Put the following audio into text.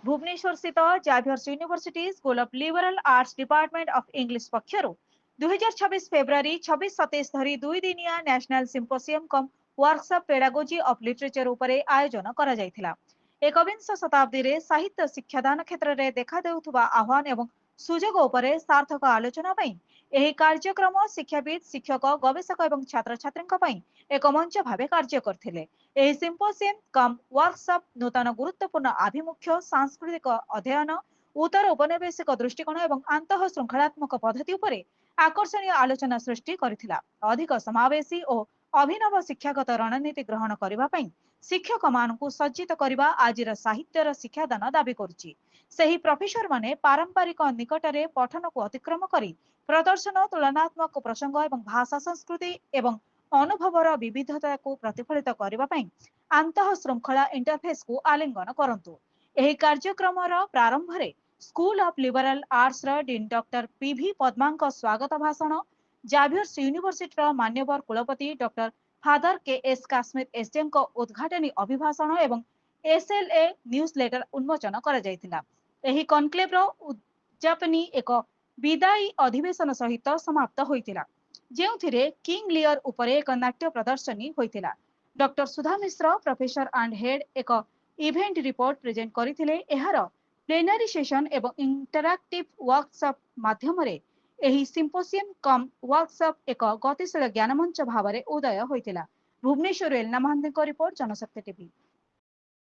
भुवनेश्वर स्थित Xavier's university school of liberal arts department of English पक्षर 2026 फेब्रुआरी 26-27 धरी 2 दिनिया national symposium cum workshop pedagogy of literature उपरे आयोजन करा जायथिला। एकविंश शताब्दी रे साहित्य शिक्षादान क्षेत्र में देखा देउथुबा आह्वान एवं सुजोग उपरे सार्थक आलोचना पई एही कार्यक्रम शिक्षाविद शिक्षक गवेषक एवं छात्र छात्री एक मंच भाव कार्य करथिले। एही सिम्पोसियम कम वर्कशॉप नूतन गुरुत्वपूर्ण आभिमुख्य सांस्कृतिक अध्ययन उत्तर उपनिवेशिक दृष्टिकोण एवं आंतः श्रृंखलात्मक पद्धति उपरे आकर्षणीय आलोचना सृष्टि करथिला। अधिक समावेशी और अभिनव शिक्षागत रणनीति ग्रहण करबा पई शिक्षक मानकु सज्जित करबा आजिर साहित्यर शिक्षादान दाबी करुछि। सही प्रोफेसर माने पारंपरिक निकटरे पठन को अतिक्रम करी प्रदर्शन तुलनात्मक प्रसंग एवं भाषा संस्कृति एवं अनुभवर विविधता को प्रतिफलित करबा पई आंतः श्रृंखला इंटरफेस को आलिंगन करंतु। एही कार्यक्रमर प्रारंभ रे स्कूल ऑफ लिबरल आर्ट्स र डीन डॉक्टर पीवी पद्मांक स्वागत भाषण, जाभियर्स यूनिवर्सिटी मान्यवर कुलपति doctor father K S Kashmir SDM को उद्घाटनी अभिभाषण एवं एसएलए न्यूज लेटर उन्मोचन करा जायतिला। एही कॉन्क्लेव रो उद्यापनी एक विदायी अधिवेशन सहित समाप्त होइतिला, जेउथिरे किंग लियर उपरे एक नाट्य प्रदर्शनी होइतिला। Doctor Sudha Mishra professor and head एक इवेंट रिपोर्ट प्रेजेंट करिथिले। एहार प्लेनरी सेशन एवं इंटरैक्टिव वर्कशॉप माध्यम रे एही सिम्पोसियम कम वर्कशॉप एक गतिशील ज्ञानमंच भाव में उदय होइतिला। भुवनेश्वर एलना महांती रिपोर्ट, जनशक्ति टीवी।